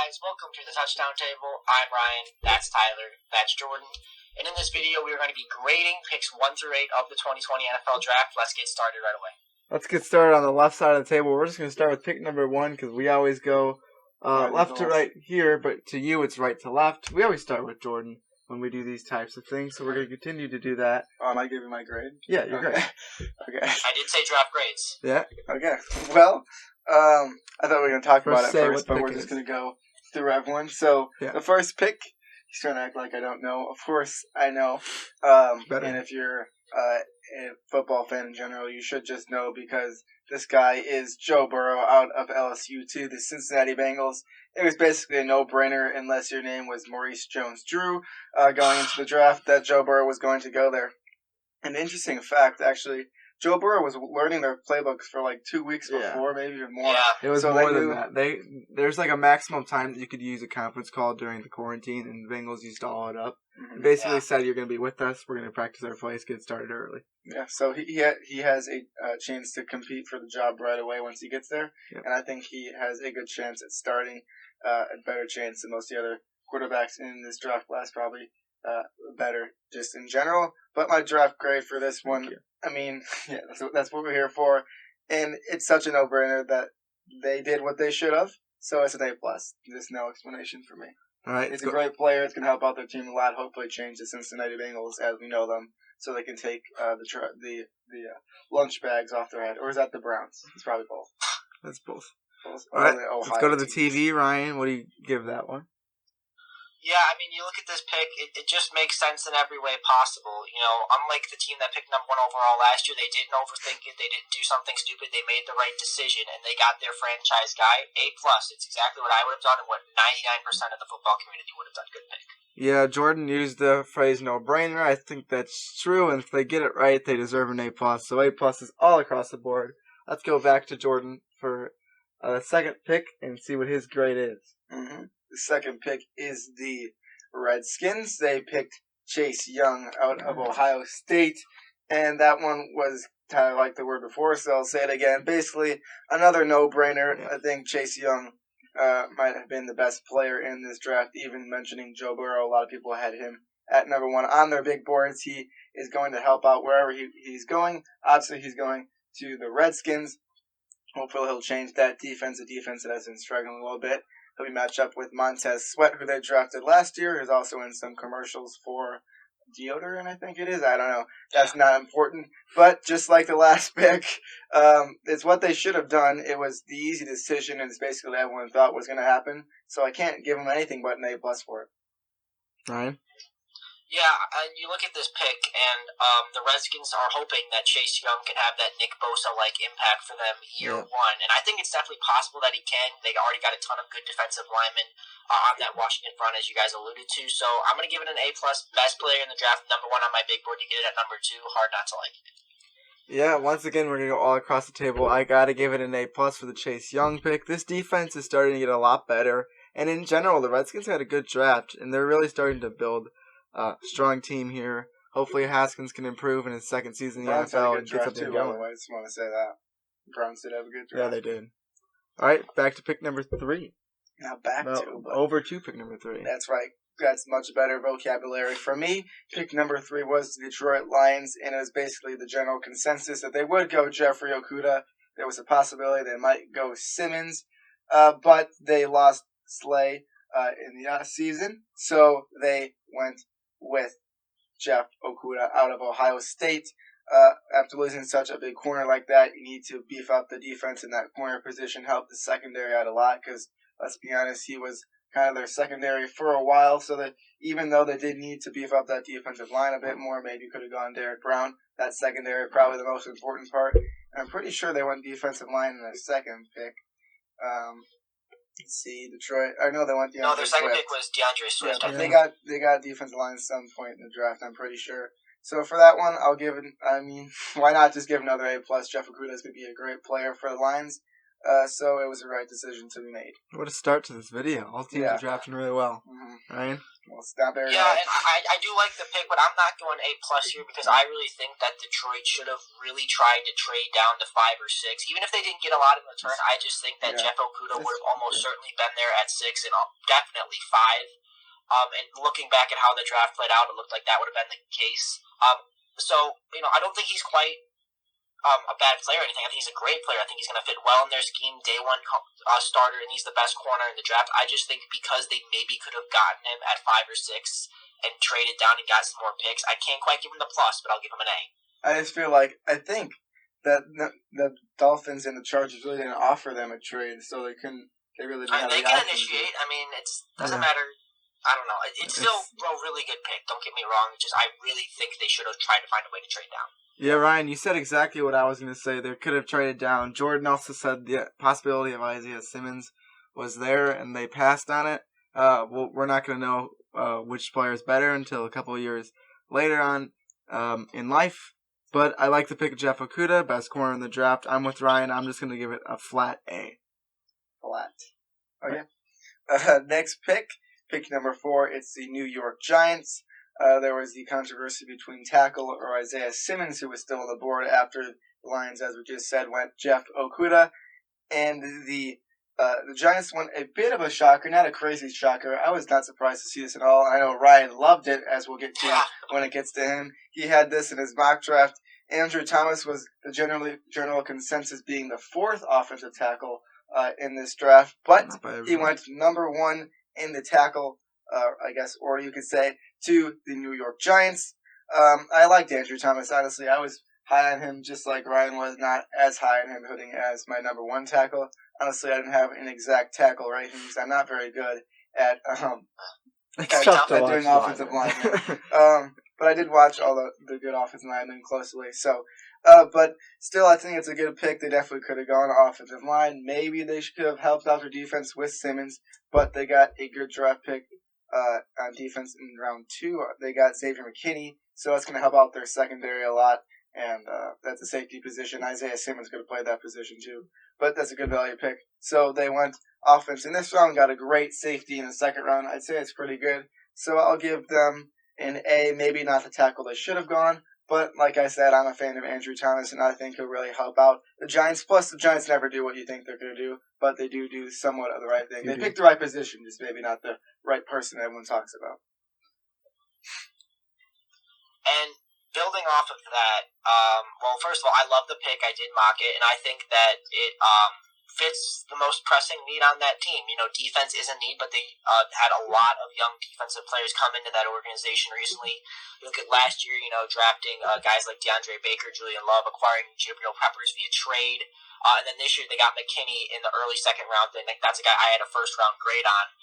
guys, welcome to the Touchdown Table. I'm Ryan, that's Tyler, that's Jordan. And in this video, we are going to be grading picks 1 through 8 of the 2020 NFL Draft. Let's get started right away. Let's get started on the left side of the table. We're just going to start with pick number 1 because we always go left to right here, but to you it's right to left. We always start with Jordan when we do these types of things, so we're going to continue to do that. Oh, am I giving my grade? Yeah, you're great. Okay. I did say draft grades. Yeah. Okay. Well, I thought we were going to talk about it say first, but we're just going to go through everyone. So, The first pick, he's trying to act like I don't know. Of course, I know. And if you're a football fan in general, you should just know because this guy is Joe Burrow out of LSU to the Cincinnati Bengals. It was basically a no-brainer unless your name was Maurice Jones-Drew going into the draft that Joe Burrow was going to go there. An interesting fact, actually, Joe Burrow was learning their playbooks for like 2 weeks before, maybe even more. Yeah. It was more than that. There's like a maximum time that you could use a conference call during the quarantine, and the Bengals used to all it up. Mm-hmm. Basically said, you're going to be with us, we're going to practice our plays, get started early. Yeah, so he has a chance to compete for the job right away once he gets there, and I think he has a good chance at starting, a better chance than most of the other quarterbacks in this draft class, probably better just in general. But my draft grade for this one, I mean, yeah, that's what we're here for, and it's such a no-brainer that they did what they should have, so it's an A+. There's no explanation for me. All right, it's a great player. It's going to help out their team a lot. Hopefully change the Cincinnati Bengals as we know them so they can take the lunch bags off their head. Or is that the Browns? It's probably both. That's both. All right, let's go to the TV. Ryan, what do you give that one? Yeah, I mean, you look at this pick, it just makes sense in every way possible. You know, unlike the team that picked number 1 overall last year, they didn't overthink it, they didn't do something stupid, they made the right decision, and they got their franchise guy. A+. It's exactly what I would have ddone and what 99% of the football community would have done. Good pick. Yeah, Jordan used the phrase no-brainer. I think that's true, and if they get it right, they deserve an A+. So A+ is all across the board. Let's go back to Jordan for the second pick and see what his grade is. Mm-hmm. The second pick is the Redskins. They picked Chase Young out of Ohio State, and that one was kind of like the word before, so I'll say it again. Basically, another no-brainer. Yeah. I think Chase Young might have been the best player in this draft, even mentioning Joe Burrow. A lot of people had him at number 1 on their big boards. He is going to help out wherever he's going. Obviously, he's going to the Redskins. Hopefully, he'll change that defense, a defense that has been struggling a little bit. He'll be matched up with Montez Sweat, who they drafted last year. He's also in some commercials for deodorant, I think it is. I don't know. That's not important. But just like the last pick, it's what they should have done. It was the easy decision, and it's basically what everyone thought was going to happen. So I can't give him anything but an A+ for it. Ryan? Yeah, and you look at this pick, and the Redskins are hoping that Chase Young can have that Nick Bosa-like impact for them year 1. And I think it's definitely possible that he can. They already got a ton of good defensive linemen on that Washington front, as you guys alluded to. So I'm going to give it an A+. Best player in the draft, number 1 on my big board. You get it at number 2. Hard not to like it. Yeah, once again, we're going to go all across the table. I got to give it an A+ for the Chase Young pick. This defense is starting to get a lot better. And in general, the Redskins had a good draft, and they're really starting to build strong team here. Hopefully Haskins can improve in his second season in the NFL and get something going. I just want to say that. Browns did have a good draft. Yeah, they did. All right, back to pick number 3. Now over to pick number 3. That's right. That's much better vocabulary. For me, pick number 3 was the Detroit Lions, and it was basically the general consensus that they would go Jeffrey Okudah. There was a possibility they might go Simmons, but they lost Slay in the season, so they went with Jeff Okudah out of Ohio State. After losing such a big corner like that, you need to beef up the defense in that corner position, help the secondary out a lot, because let's be honest, he was kind of their secondary for a while, so that even though they did need to beef up that defensive line a bit more, maybe could have gone Derek Brown. That secondary, probably the most important part. And I'm pretty sure they went defensive line in their second pick. Let's see, Detroit. I know they went DeAndre Swift. No, their second pick was DeAndre Swift. Yeah, they got defensive line at some point in the draft, I'm pretty sure. So for that one, I'll give it, I mean, why not just give another A+? Jeff Okudah is going to be a great player for the Lions. So it was the right decision to be made. What a start to this video. All teams are drafting really well. Mm-hmm. Ryan? It's not very Yeah, high. and I do like the pick, but I'm not going A+ here because I really think that Detroit should have really tried to trade down to 5 or 6. Even if they didn't get a lot in return, I just think that Jeff Okuda would have almost certainly been there at 6 and definitely 5. And looking back at how the draft played out, it looked like that would have been the case. So, I don't think he's quite a bad player or anything. I think he's a great player. I think he's going to fit well in their scheme, day one starter, and he's the best corner in the draft. I just think because they maybe could have gotten him at 5 or 6 and traded down and got some more picks, I can't quite give him the plus, but I'll give him an A. I just feel like, I think that the Dolphins and the Chargers really didn't offer them a trade, so they really didn't have they the can option. initiate. I mean, it doesn't matter. I don't know. It's still a really good pick. Don't get me wrong. Just I really think they should have tried to find a way to trade down. Yeah, Ryan, you said exactly what I was going to say. They could have traded down. Jordan also said the possibility of Isaiah Simmons was there, and they passed on it. We're not going to know which player is better until a couple of years later on in life. But I like the pick of Jeff Okuda, best corner in the draft. I'm with Ryan. I'm just going to give it a flat A. Flat. Okay. Next pick number 4, it's the New York Giants. There was the controversy between tackle or Isaiah Simmons, who was still on the board after the Lions, as we just said, went Jeff Okuda. And the Giants went a bit of a shocker, not a crazy shocker. I was not surprised to see this at all. I know Ryan loved it, as we'll get to when it gets to him. He had this in his mock draft. Andrew Thomas was the general consensus being the 4th offensive tackle in this draft, but he went number 1 in the tackle, I guess, or you could say, to the New York Giants. I liked Andrew Thomas, honestly. I was high on him, just like Ryan was, not as high on him putting as my number 1 tackle. Honestly, I didn't have an exact tackle rating, I'm not very good at doing offensive linemen. But I did watch all the good offensive linemen closely. So, but still, I think it's a good pick. They definitely could have gone offensive line. Maybe they could have helped out their defense with Simmons, but they got a good draft pick on defense in round 2. They got Xavier McKinney, so that's going to help out their secondary a lot. And that's a safety position. Isaiah Simmons could have played that position too. But that's a good value pick. So they went offense in this round, got a great safety in the second round. I'd say it's pretty good. So I'll give them an A, maybe not the tackle they should have gone. But like I said, I'm a fan of Andrew Thomas, and I think he'll really help out the Giants. Plus, the Giants never do what you think they're going to do, but they do somewhat of the right thing. They pick the right position, just maybe not the right person everyone talks about. And building off of that, well, first of all, I love the pick. I did mock it, and I think that it fits the most pressing need on that team. Defense is a need, but they had a lot of young defensive players come into that organization recently. You look at last year, drafting guys like DeAndre Baker, Julian Love, acquiring Jabril Peppers via trade. And then this year they got McKinney in the early second round. And that's a guy I had a first-round grade on.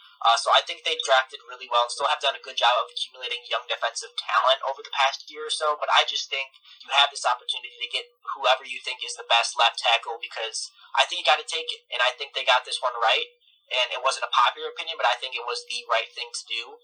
So I think they drafted really well and still have done a good job of accumulating young defensive talent over the past year or so. But I just think you have this opportunity to get whoever you think is the best left tackle because I think you got to take it. And I think they got this one right. And it wasn't a popular opinion, but I think it was the right thing to do.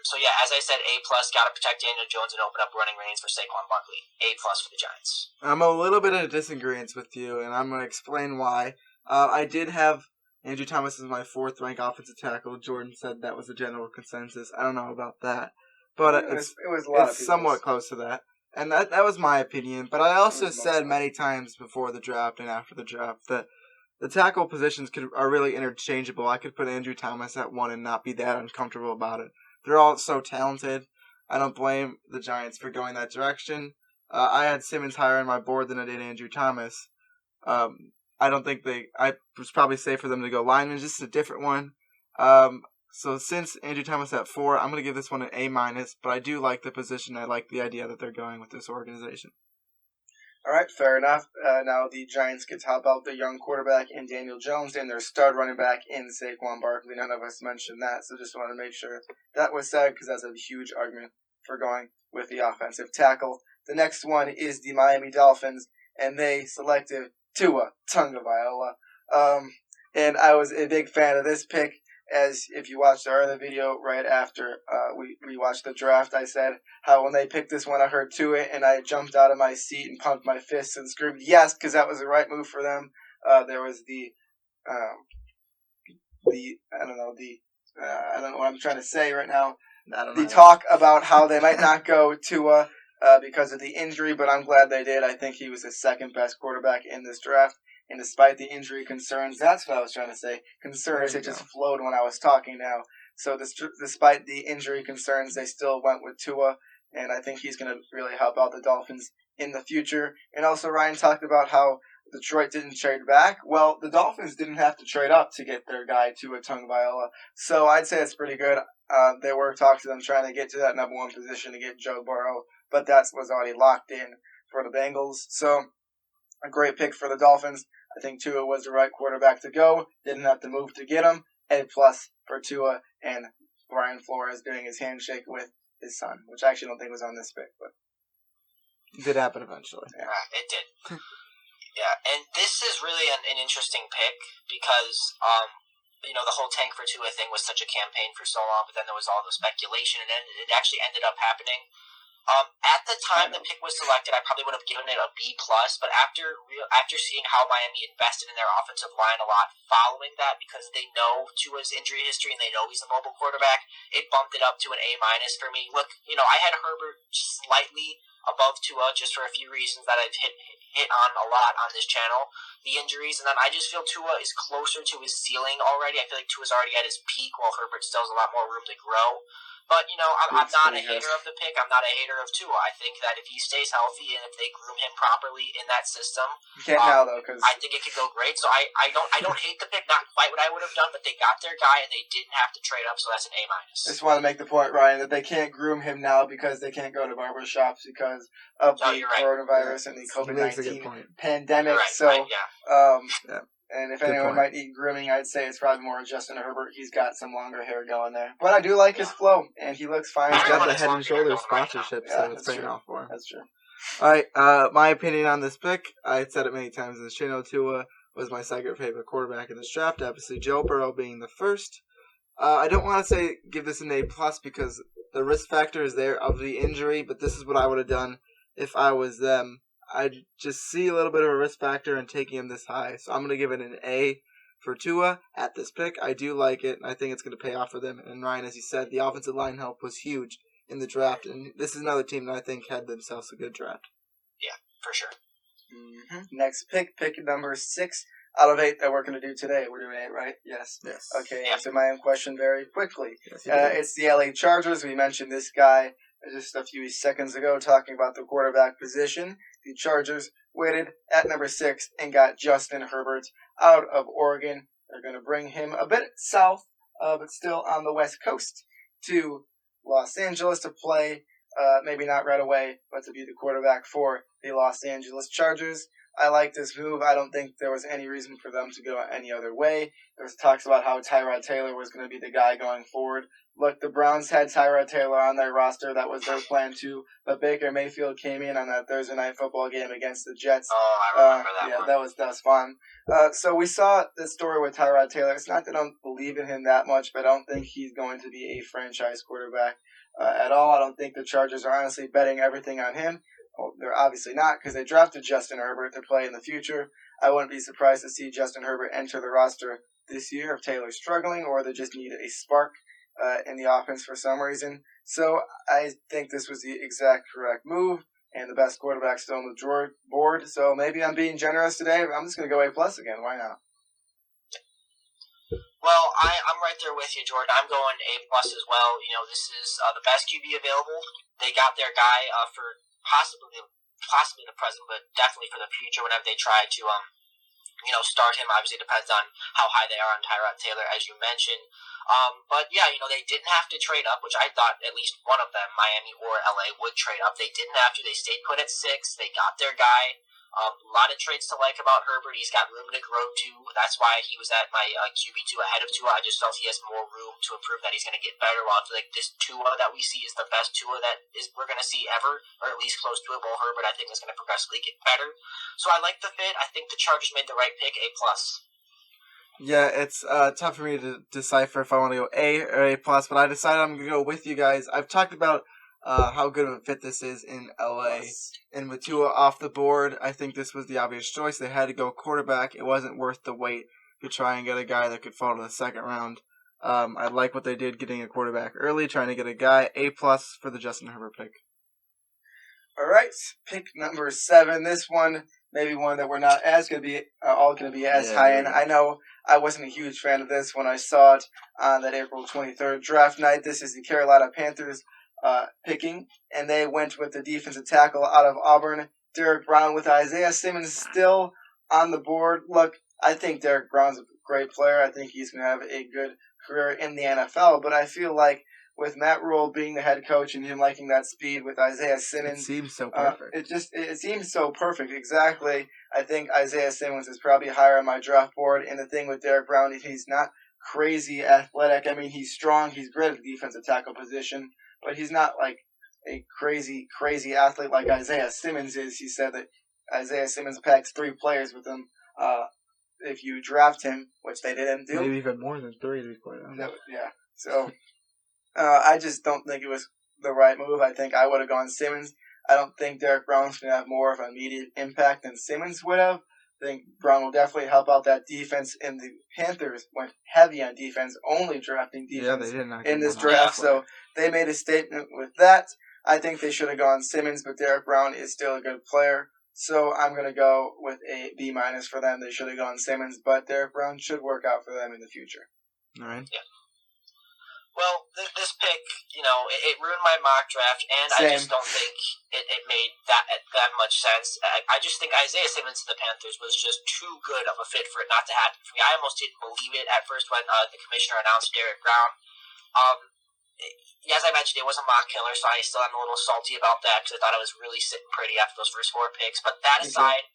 So yeah, as I said, A+, got to protect Daniel Jones and open up running lanes for Saquon Barkley. A+ for the Giants. I'm a little bit in disagreement with you, and I'm going to explain why. I did have Andrew Thomas as my 4th ranked offensive tackle. Jordan said that was the general consensus. I don't know about that, but it was a lot it's somewhat close to that. And that was my opinion. But I also said many times before the draft and after the draft that the tackle positions are really interchangeable. I could put Andrew Thomas at 1 and not be that uncomfortable about it. They're all so talented. I don't blame the Giants for going that direction. I had Simmons higher on my board than I did Andrew Thomas. I don't think I was probably safe for them to go lineman, just a different one. So since Andrew Thomas at 4, I'm going to give this one an A-, but I do like the position. I like the idea that they're going with this organization. All right, fair enough. Now the Giants get to help out the young quarterback in Daniel Jones and their stud running back in Saquon Barkley. None of us mentioned that, so just wanted to make sure that was said because that's a huge argument for going with the offensive tackle. The next one is the Miami Dolphins, and they selected Tua Tagovailoa. And I was a big fan of this pick. As if you watched our other video right after we watched the draft, I said how when they picked this one, I heard Tua and I jumped out of my seat and pumped my fists and screamed yes because that was the right move for them. There was I don't know what I'm trying to say right now. I don't the know. talk about how they might not go Tua because of the injury, but I'm glad they did. I think he was the second best quarterback in this draft. And despite the injury concerns, that's what I was trying to say. Concerns, it just flowed when I was talking now. So despite the injury concerns, they still went with Tua, and I think he's going to really help out the Dolphins in the future. And also, Ryan talked about how Detroit didn't trade back. Well, the Dolphins didn't have to trade up to get their guy Tua Tagovailoa, so I'd say it's pretty good. There were talks of them trying to get to that number one position to get Joe Burrow, but that was already locked in for the Bengals. So a great pick for the Dolphins. I think Tua was the right quarterback to go. Didn't have to move to get him. A+ for Tua, and Brian Flores doing his handshake with his son, which I actually don't think was on this pick, but it did happen eventually. Yeah, it did. Yeah, and this is really an interesting pick because the whole tank for Tua thing was such a campaign for so long, but then there was all the speculation, and then it actually ended up happening. At the time the pick was selected, I probably would have given it a B+, but after seeing how Miami invested in their offensive line a lot following that, because they know Tua's injury history and they know he's a mobile quarterback, it bumped it up to an A- for me. Look, I had Herbert slightly above Tua just for a few reasons that I've hit on a lot on this channel. The injuries, and then I just feel Tua is closer to his ceiling already. I feel like Tua's already at his peak, while Herbert still has a lot more room to grow. But, I'm not a hater of the pick. I'm not a hater of Tua. I think that if he stays healthy and if they groom him properly in that system, you can't now though, because I think it could go great. So I don't hate the pick. Not quite what I would have done, but they got their guy and they didn't have to trade up. So that's an A-. I just want to make the point, Ryan, that they can't groom him now because they can't go to barbershops because of the coronavirus and the COVID-19 pandemic. Right. So, yeah. And if anyone might need grooming, I'd say it's probably more Justin Herbert. He's got some longer hair going there. But I do like his flow, and he looks fine. He's got the Head and Shoulders sponsorship, so it's paying off for him. That's true. All right, my opinion on this pick, I said it many times in this channel, Tua was my second favorite quarterback in this draft, obviously Joe Burrow being the first. I don't want to say give this an A+ because the risk factor is there of the injury, but this is what I would have done if I was them. I just see a little bit of a risk factor in taking him this high. So I'm going to give it an A for Tua at this pick. I do like it, and I think it's going to pay off for them. And Ryan, as you said, the offensive line help was huge in the draft. And this is another team that I think had themselves a good draft. Yeah, for sure. Mm-hmm. Next pick number 6 out of 8 that we're going to do today. We're doing 8, right? Yes. Okay, answer my own question very quickly. Yes, it's the LA Chargers. We mentioned this guy just a few seconds ago talking about the quarterback position. The Chargers waited at number 6 and got Justin Herbert out of Oregon. They're going to bring him a bit south, but still on the West Coast, to Los Angeles to play, maybe not right away, but to be the quarterback for the Los Angeles Chargers. I like this move. I don't think there was any reason for them to go any other way. There was talks about how Tyrod Taylor was going to be the guy going forward. Look, the Browns had Tyrod Taylor on their roster. That was their plan too. But Baker Mayfield came in on that Thursday night football game against the Jets. Oh, I remember that one. Yeah, that was fun. So we saw the story with Tyrod Taylor. It's not that I don't believe in him that much, but I don't think he's going to be a franchise quarterback at all. I don't think the Chargers are honestly betting everything on him. Well, they're obviously not, because they drafted Justin Herbert to play in the future. I wouldn't be surprised to see Justin Herbert enter the roster this year if Taylor's struggling, or they just need a spark in the offense for some reason. So I think this was the exact correct move, and the best quarterback still on the board. So maybe I'm being generous today, but I'm just going to go A+ again. Why not? Well, I'm right there with you, Jordan. I'm going A+ as well. This is the best QB available. They got their guy for possibly the present, but definitely for the future whenever they try to start him. Obviously, it depends on how high they are on Tyrod Taylor, as you mentioned. But yeah, they didn't have to trade up, which I thought at least one of them, Miami or LA, would trade up. They didn't have to. They stayed put at 6. They got their guy. A lot of traits to like about Herbert. He's got room to grow too. That's why he was at my QB2 ahead of Tua. I just felt he has more room to improve, that he's going to get better. While I feel like this Tua that we see is the best Tua that we're going to see ever, or at least close to it. While Herbert, I think, is going to progressively get better. So I like the fit. I think the Chargers made the right pick, A+. Yeah, it's tough for me to decipher if I want to go A or A+, but I decided I'm going to go with you guys. I've talked about how good of a fit this is in LA. And with Tua off the board, I think this was the obvious choice. They had to go quarterback. It wasn't worth the wait to try and get a guy that could fall to the second round. I like what they did getting a quarterback early, trying to get a guy. A+ for the Justin Herbert pick. All right, pick number 7. This one, maybe one that we're not as going to be all going to be as high in. I know I wasn't a huge fan of this when I saw it on that April 23rd draft night. This is the Carolina Panthers picking, and they went with the defensive tackle out of Auburn, Derek Brown, with Isaiah Simmons still on the board. Look, I think Derek Brown's a great player. I think he's going to have a good career in the NFL, but I feel like with Matt Rule being the head coach and him liking that speed with Isaiah Simmons, it seems so perfect. It seems so perfect. Exactly. I think Isaiah Simmons is probably higher on my draft board. And the thing with Derek Brown is he's not crazy athletic. I mean, he's strong. He's great at the defensive tackle position, but he's not like a crazy athlete like Isaiah Simmons is. He said that Isaiah Simmons packs 3 players with him. If you draft him, which they didn't do, maybe even more than 3 to be quite honest. Yeah. So. I just don't think it was the right move. I think I would have gone Simmons. I don't think Derek Brown's going to have more of an immediate impact than Simmons would have. I think Brown will definitely help out that defense, and the Panthers went heavy on defense, only drafting defense in this draft. So they made a statement with that. I think they should have gone Simmons, but Derek Brown is still a good player. So I'm going to go with a B- for them. They should have gone Simmons, but Derek Brown should work out for them in the future. All right. Yeah. Well, this pick, it ruined my mock draft, and Same. I just don't think it made that much sense. I just think Isaiah Simmons to the Panthers was just too good of a fit for it not to happen for me. I almost didn't believe it at first when the commissioner announced Derek Brown. As I mentioned, it was a mock killer, so I still am a little salty about that because I thought it was really sitting pretty after those first 4 picks. But that aside,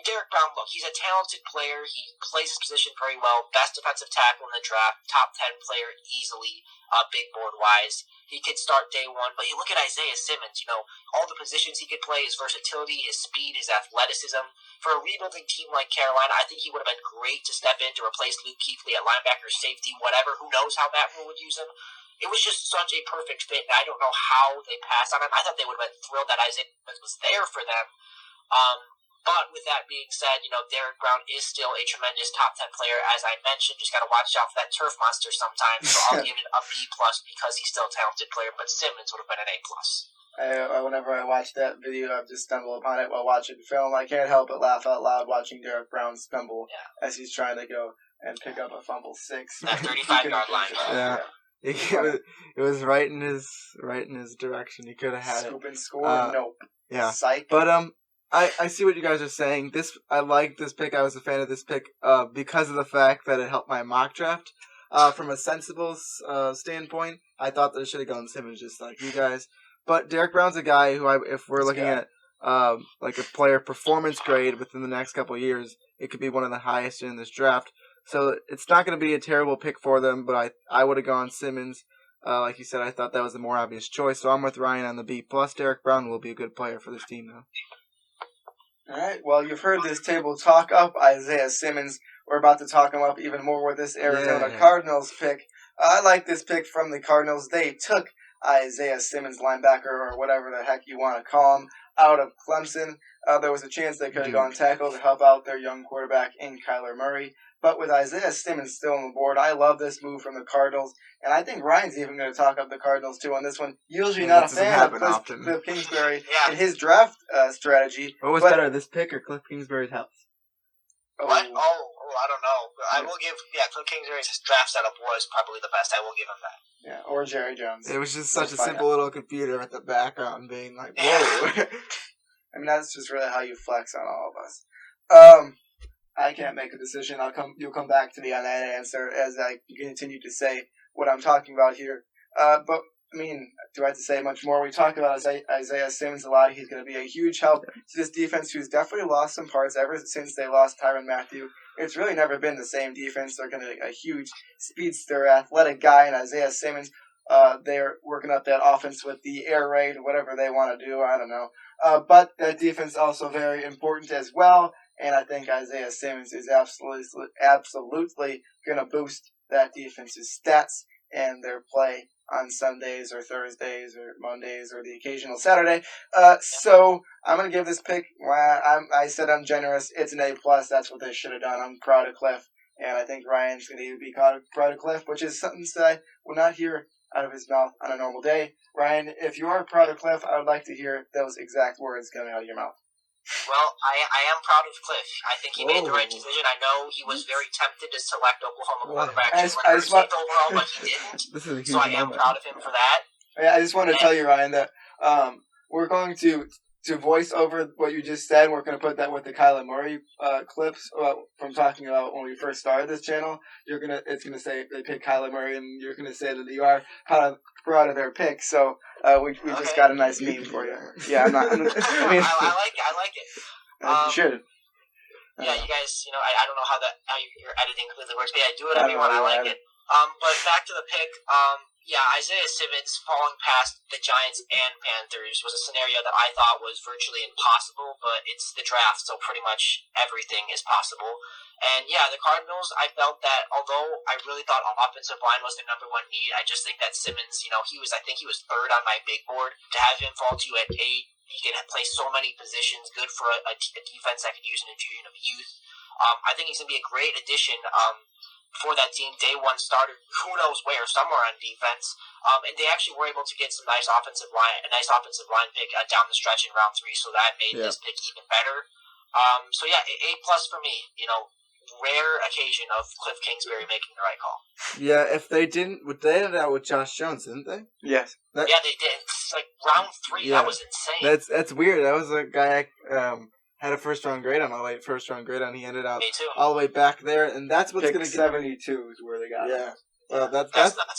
Derek Brown, look, he's a talented player. He plays his position very well. Best defensive tackle in the draft. Top 10 player easily, big board-wise. He could start day 1. But you look at Isaiah Simmons, all the positions he could play, his versatility, his speed, his athleticism. For a rebuilding team like Carolina, I think he would have been great to step in to replace Luke Kuechly at linebacker, safety, whatever. Who knows how Matt Rule would use him. It was just such a perfect fit, and I don't know how they passed on him. I thought they would have been thrilled that Isaiah Simmons was there for them. But with that being said, Derek Brown is still a tremendous top 10 player, as I mentioned. Just got to watch out for that turf monster sometimes. So I'll give it a B+ because he's still a talented player. But Simmons would have been an A+. Whenever I watch that video, I've just stumbled upon it while watching the film. I can't help but laugh out loud watching Derek Brown stumble as he's trying to go and pick up a fumble 6. That 35-yard line. Yeah. It was right in his direction. He could have had Scoop and score. Nope. Yeah. Psych. But I see what you guys are saying. I like this pick. I was a fan of this pick because of the fact that it helped my mock draft. From a sensible standpoint, I thought that it should have gone Simmons just like you guys. But Derek Brown's a guy who, if we're looking at like a player performance grade within the next couple of years, it could be one of the highest in this draft. So it's not going to be a terrible pick for them, but I would have gone Simmons. Like you said, I thought that was the more obvious choice. So I'm with Ryan on the B+. Derek Brown will be a good player for this team, though. All right, well, you've heard this table talk up Isaiah Simmons. We're about to talk him up even more with this Arizona Cardinals pick. I like this pick from the Cardinals. They took Isaiah Simmons, linebacker, or whatever the heck you want to call him, out of Clemson. There was a chance they could have gone tackle to help out their young quarterback in Kyler Murray. But with Isaiah Simmons still on the board, I love this move from the Cardinals. And I think Ryan's even going to talk up the Cardinals, too, on this one. Usually not a fan of Cliff Kingsbury and his draft strategy. What was better, this pick or Cliff Kingsbury's house? What? I don't know. I will give, Cliff Kingsbury's draft setup was probably the best. I will give him that. Yeah, or Jerry Jones. It was just such a simple little computer at the background being like, whoa. I mean, that's just really how you flex on all of us. I can't make a decision. You'll come back to me on that answer as I continue to say what I'm talking about here. But I mean, do I have to say much more? We talk about Isaiah Simmons a lot. He's going to be a huge help to this defense, who's definitely lost some parts ever since they lost Tyrann Mathieu. It's really never been the same defense. They're going to be a huge speedster, athletic guy in Isaiah Simmons. They're working up that offense with the air raid, whatever they want to do. I don't know. But that defense is also very important as well. And I think Isaiah Simmons is absolutely going to boost that defense's stats and their play on Sundays or Thursdays or Mondays or the occasional Saturday. So I'm going to give this pick, I said I'm generous. It's an A+. That's what they should have done. I'm proud of Cliff. and I think Ryan's going to be proud of Cliff, which is something that I will not hear out of his mouth on a normal day. Ryan, if you are proud of Cliff, I would like to hear those exact words coming out of your mouth. Well, I am proud of Cliff. I think he made the right decision. I know he was very tempted to select Oklahoma quarterback overall, but he didn't. So I am proud of him for that. I just want to tell you, Ryan, that we're going to voice over what you just said. We're going to put that with the Kyler Murray clips from talking about when we first started this channel. It's gonna say they pick Kyler Murray, and you're gonna say that you are proud of their pick. So we just got a nice meme for you. Yeah, I like it. You should. Yeah, you guys. I don't know how your editing completely works, but yeah, do whatever you want. I like it. But back to the pick. Yeah, Isaiah Simmons falling past the Giants and Panthers was a scenario that I thought was virtually impossible, but it's the draft, so pretty much everything is possible. And yeah, the Cardinals, I felt that although I really thought offensive line was their number one need, I just think that Simmons, I think he was third on my big board. To have him fall to you at 8, he can play so many positions, good for a defense that could use an infusion of youth. I think he's going to be a great addition. For that team, day one starter, who knows where, somewhere on defense. And they actually were able to get a nice offensive line pick down the stretch in round 3, so that made this pick even better. So yeah, A+ for me. Rare occasion of Cliff Kingsbury making the right call. Yeah, if they didn't, they ended out with Josh Jones, didn't they? Yes. Yeah, they did. It's like round 3. Yeah. That was insane. That's weird. That was a guy had a first-round grade on, he ended out all the way back there, and that's what's going to get 72 is where they got it. Well,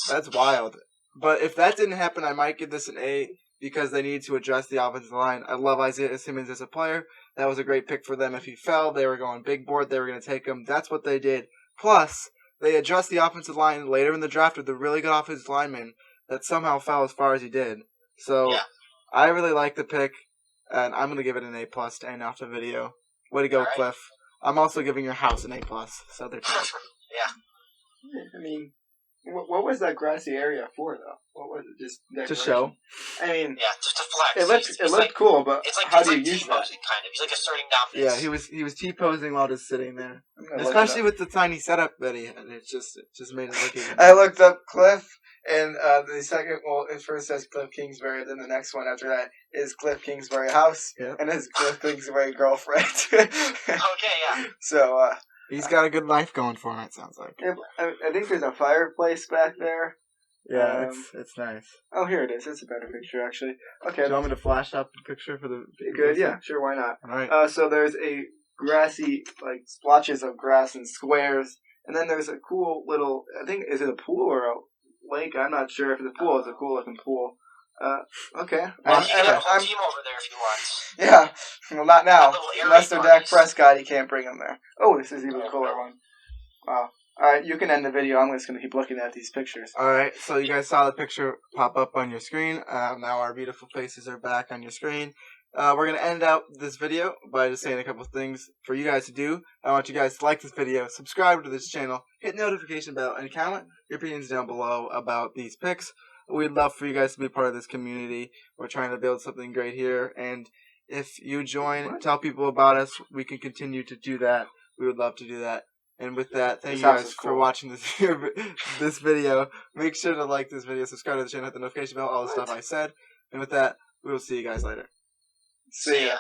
that's wild. But if that didn't happen, I might give this an A because they need to address the offensive line. I love Isaiah Simmons as a player. That was a great pick for them. If he fell, they were going big board. They were going to take him. That's what they did. Plus, they addressed the offensive line later in the draft with a really good offensive lineman that somehow fell as far as he did. So I really like the pick. And I'm going to give it an A+ to end off the video. Way to go, right. Cliff. I'm also giving your house an A+. So they're yeah. I mean, what was that grassy area for, though? What was it? Just decoration? To show. I mean, yeah, just to flex. It looked cool, but how do you use that? T-posing, kind of. He's like asserting dominance. Yeah, he was T-posing while just sitting there. Especially with the tiny setup that he had. It just made it look even. I looked up Cliff. And the second, it first says Cliff Kingsbury, then the next one after that is Cliff Kingsbury house, and his Cliff Kingsbury girlfriend. Okay, yeah. So, he's got a good life going for him, it sounds like. I think there's a fireplace back there. Yeah, it's nice. Oh, here it is. It's a better picture, actually. Okay. Do you want me to flash up the picture for the... Good, yeah, sure, why not? All right. So there's a grassy, splotches of grass and squares, and then there's a cool little, I think, is it a pool or a lake? I'm not sure if the pool is a cool looking pool. Okay. Well, you can have a whole team over there if you want. Yeah. Well, not now. Unless they're Dak Prescott, you can't bring them there. Oh, this is even cooler one. Wow. Alright, you can end the video. I'm just going to keep looking at these pictures. Alright, so you guys saw the picture pop up on your screen. Now our beautiful faces are back on your screen. We're going to end out this video by just saying a couple things for you guys to do. I want you guys to like this video, subscribe to this channel, hit notification bell, and comment your opinions down below about these picks. We'd love for you guys to be part of this community. We're trying to build something great here, and if you join, tell people about us, we can continue to do that. We would love to do that. And with that, thank you guys for watching this video. Make sure to like this video, subscribe to the channel, hit the notification bell, all the stuff I said. And with that, we will see you guys later. See ya.